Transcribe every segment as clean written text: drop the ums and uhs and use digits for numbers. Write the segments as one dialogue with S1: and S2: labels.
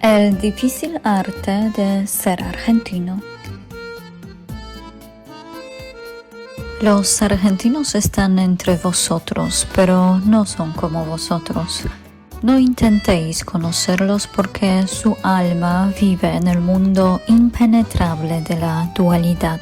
S1: El difícil arte de ser argentino. Los argentinos están entre vosotros, pero no son como vosotros. No intentéis conocerlos porque su alma vive en el mundo impenetrable de la dualidad.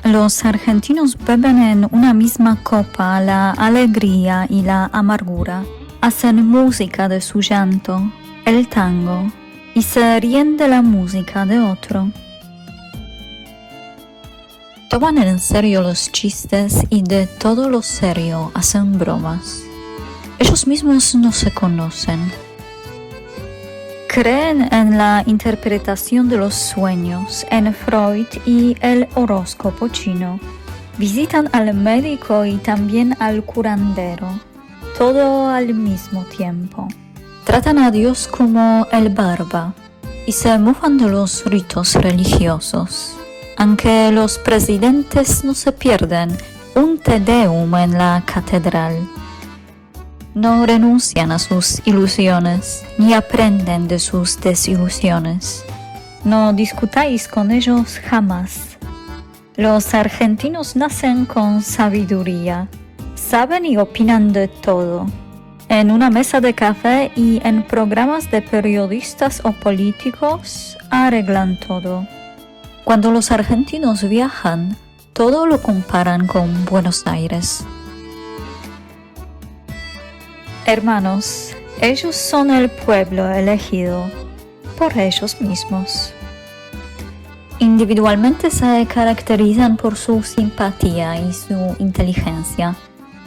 S1: Los argentinos beben en una misma copa la alegría y la amargura, hacen música de su llanto, el tango, y se ríen de la música de otro. Toman en serio los chistes y de todo lo serio hacen bromas. Ellos mismos no se conocen. Creen en la interpretación de los sueños, en Freud y el horóscopo chino. Visitan al médico y también al curandero, todo al mismo tiempo. Tratan a Dios como el barba y se mofan de los ritos religiosos. Aunque los presidentes no se pierden un Te Deum en la catedral. No renuncian a sus ilusiones, ni aprenden de sus desilusiones. No discutáis con ellos jamás. Los argentinos nacen con sabiduría, saben y opinan de todo. En una mesa de café y en programas de periodistas o políticos arreglan todo. Cuando los argentinos viajan, todo lo comparan con Buenos Aires. Hermanos, ellos son el pueblo elegido por ellos mismos. Individualmente se caracterizan por su simpatía y su inteligencia.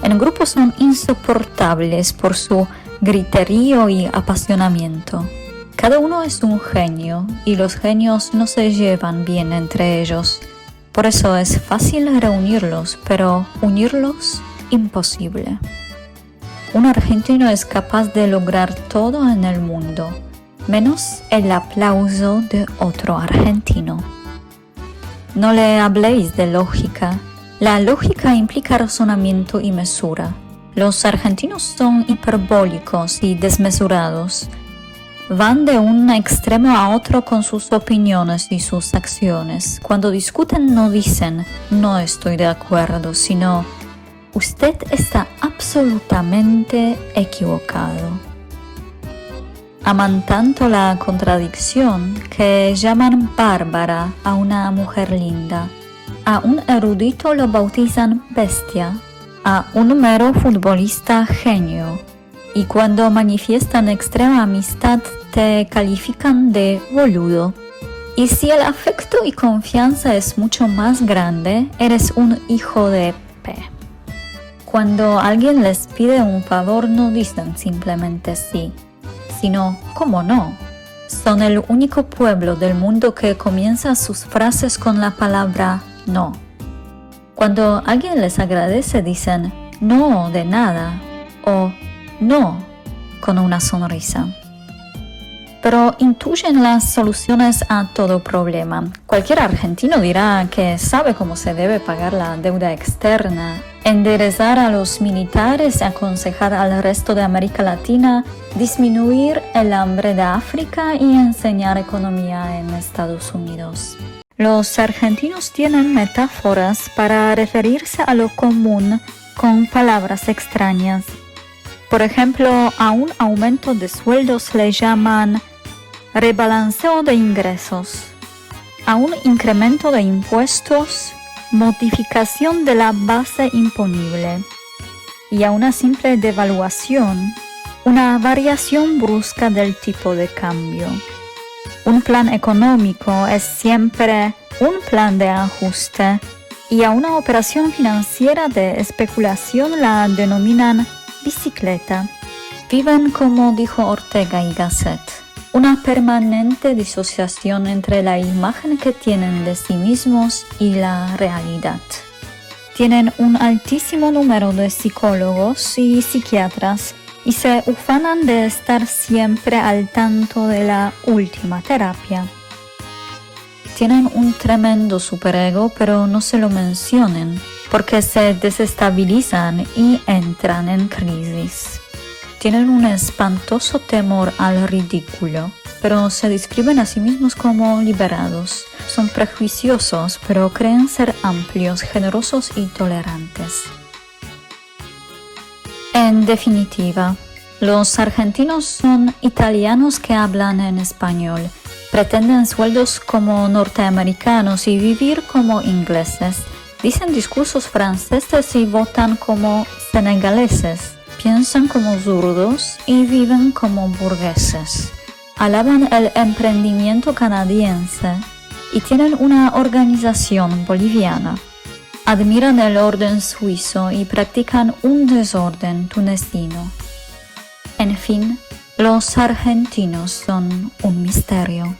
S1: En grupo son insoportables por su griterío y apasionamiento. Cada uno es un genio y los genios no se llevan bien entre ellos. Por eso es fácil reunirlos, pero unirlos imposible. Un argentino es capaz de lograr todo en el mundo, menos el aplauso de otro argentino. No le habléis de lógica. La lógica implica razonamiento y mesura. Los argentinos son hiperbólicos y desmesurados. Van de un extremo a otro con sus opiniones y sus acciones. Cuando discuten no dicen, no estoy de acuerdo, sino, usted está absolutamente equivocado. Aman tanto la contradicción que llaman bárbara a una mujer linda. A un erudito lo bautizan bestia, a un mero futbolista genio, y cuando manifiestan extrema amistad te califican de boludo. Y si el afecto y confianza es mucho más grande, eres un hijo de P. Cuando alguien les pide un favor no dicen simplemente sí, sino ¿cómo no? Son el único pueblo del mundo que comienza sus frases con la palabra no. Cuando alguien les agradece dicen no de nada o no con una sonrisa. Pero intuyen las soluciones a todo problema. Cualquier argentino dirá que sabe cómo se debe pagar la deuda externa, enderezar a los militares, aconsejar al resto de América Latina, disminuir el hambre de África y enseñar economía en Estados Unidos. Los argentinos tienen metáforas para referirse a lo común con palabras extrañas. Por ejemplo, a un aumento de sueldos le llaman rebalanceo de ingresos, a un incremento de impuestos, modificación de la base imponible, y a una simple devaluación, una variación brusca del tipo de cambio. Un plan económico es siempre un plan de ajuste, y a una operación financiera de especulación la denominan bicicleta. Viven, como dijo Ortega y Gasset, una permanente disociación entre la imagen que tienen de sí mismos y la realidad. Tienen un altísimo número de psicólogos y psiquiatras y se ufanan de estar siempre al tanto de la última terapia. Tienen un tremendo superego, pero no se lo mencionen, porque se desestabilizan y entran en crisis. Tienen un espantoso temor al ridículo. pero se describen a sí mismos como liberados. Son prejuiciosos, pero creen ser amplios, generosos y tolerantes. En definitiva, los argentinos son italianos que hablan en español, pretenden sueldos como norteamericanos y vivir como ingleses, dicen discursos franceses y votan como senegaleses, piensan como zurdos y viven como burgueses. Alaban el emprendimiento canadiense y tienen una organización boliviana. Admiran el orden suizo y practican un desorden tunecino. En fin, los argentinos son un misterio.